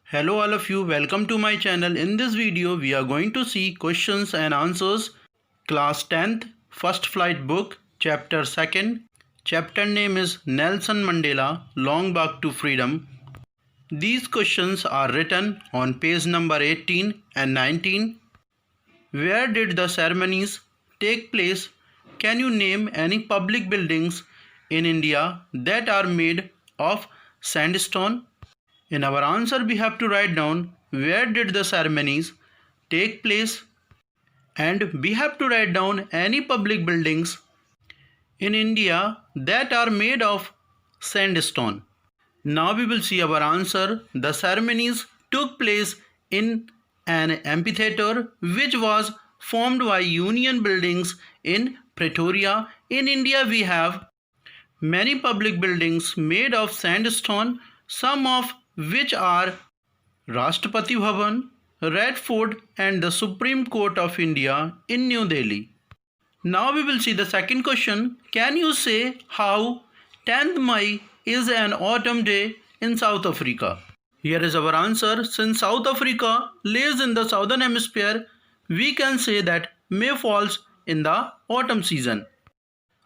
Hello all of you, welcome to my channel. In this video we are going to see questions and answers class 10th first flight book chapter 2nd. Chapter name is Nelson Mandela Long Walk to Freedom. These questions are written on page number 18 and 19. Where did the ceremonies take place? Can you name any public buildings in India that are made of sandstone? In our answer, we have to write down where did the ceremonies take place, and we have to write down any public buildings in India that are made of sandstone. Now we will see our answer. The ceremonies took place in an amphitheater which was formed by Union buildings in Pretoria. In India, we have many public buildings made of sandstone, some of which are Rashtrapati Bhavan, Red Fort and the Supreme Court of India in New Delhi. Now we will see the second question. Can you say how 10th May is an autumn day in South Africa? Here is our answer. Since South Africa lays in the southern hemisphere, we can say that May falls in the autumn season.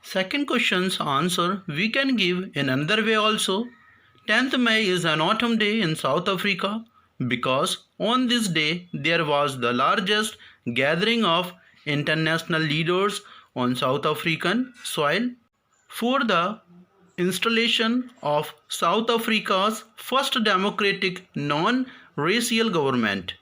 Second question's answer we can give in another way also. 10th May is an autumn day in South Africa because on this day there was the largest gathering of international leaders on South African soil for the installation of South Africa's first democratic non-racial government.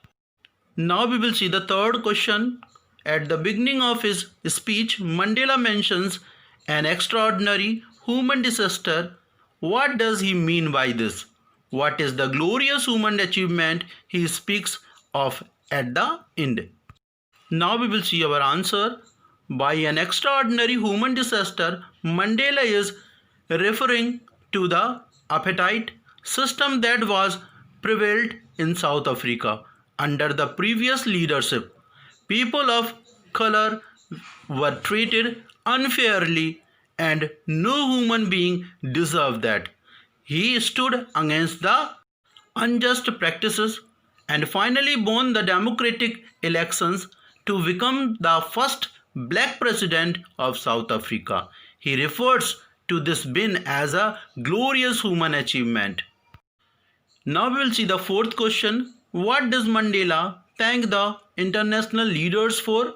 Now we will see the third question. At the beginning of his speech, Mandela mentions an extraordinary human disaster. What does he mean by this? What is the glorious human achievement he speaks of at the end? Now we will see our answer. By an extraordinary human disaster, Mandela is referring to the apartheid system that was prevailed in South Africa under the previous leadership. People of color were treated unfairly and no human being deserved that. He stood against the unjust practices and finally won the democratic elections to become the first black president of South Africa. He refers to this win as a glorious human achievement. Now we will see the fourth question. What does Mandela thank the international leaders for?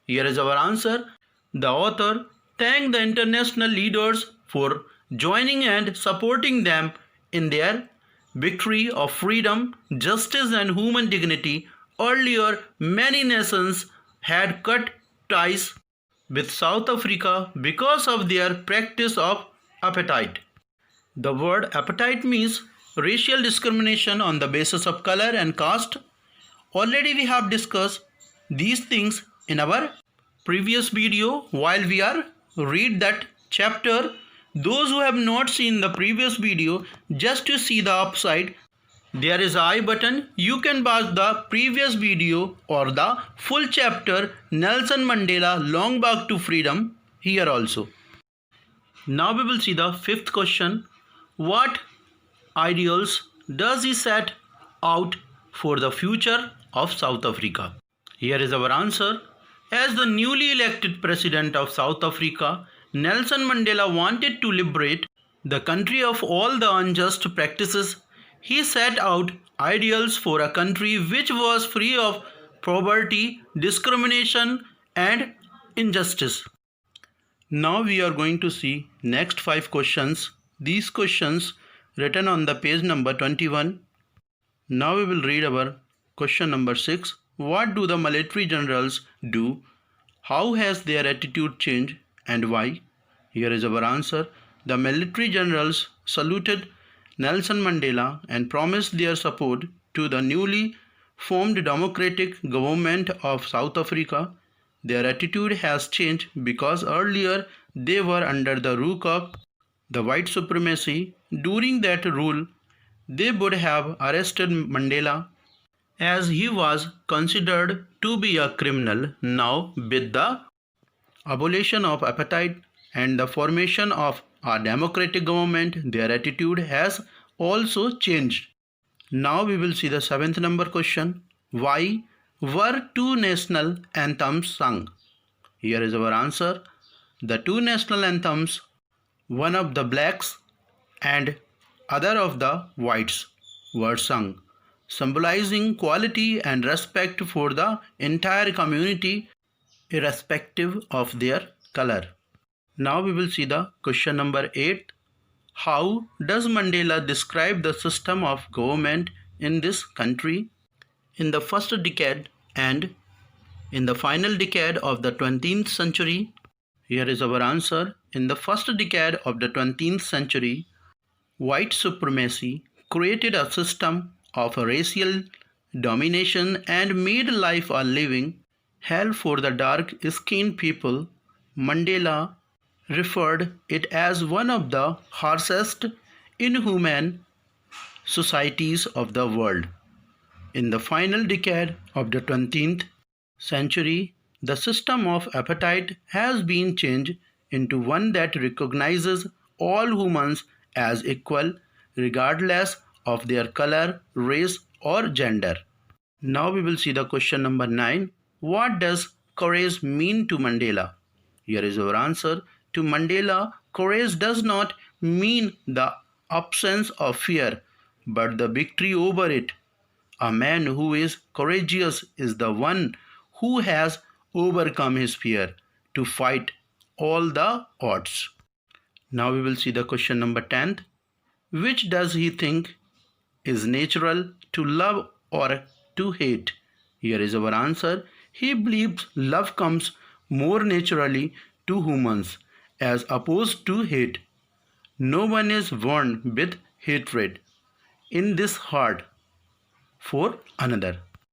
Here is our answer. The author thanked the international leaders for joining and supporting them in their victory of freedom, justice and human dignity. Earlier, many nations had cut ties with South Africa because of their practice of apartheid. The word apartheid means racial discrimination on the basis of color and caste. Already we have discussed these things in our previous video while we are read that chapter. Those who have not seen the previous video, just to see the upside, there is a I button. You can watch the previous video or the full chapter Nelson Mandela Long Walk to Freedom here also. Now we will see the fifth question. What ideals does he set out for the future of South Africa? Here is our answer. As the newly elected president of South Africa, Nelson Mandela wanted to liberate the country of all the unjust practices. He set out ideals for a country which was free of poverty, discrimination and injustice. Now we are going to see next 5 questions. These questions written on the page number 21. Now we will read our question number 6. What do the military generals do? How has their attitude changed and why? Here is our answer. The military generals saluted Nelson Mandela and promised their support to the newly formed democratic government of South Africa. Their attitude has changed because earlier they were under the rule of the white supremacy. During that rule, they would have arrested Mandela as he was considered to be a criminal. Now, with the abolition of apartheid and the formation of a democratic government, their attitude has also changed. Now we will see the 7th number question. Why were two national anthems sung? Here is our answer. The two national anthems, one of the blacks and other of the whites, were sung, symbolizing quality and respect for the entire community irrespective of their color. Now we will see the question number 8. How does Mandela describe the system of government in this country? In the first decade and in the final decade of the 20th century, here is our answer. In the first decade of the 20th century, white supremacy created a system of racial domination and made life a living hell for the dark-skinned people. Mandela referred it as one of the harshest, inhuman societies of the world. In the final decade of the 20th century, the system of apartheid has been changed into one that recognizes all humans as equal, regardless of their color, race, or gender. Now we will see the question number 9. What does courage mean to Mandela? Here is our answer. To Mandela, courage does not mean the absence of fear, but the victory over it. A man who is courageous is the one who has overcome his fear to fight all the odds. Now we will see the question number 10. Which does he think is natural to love or to hate? Here is our answer. He believes love comes more naturally to humans as opposed to hate. No one is born with hatred in this heart for another.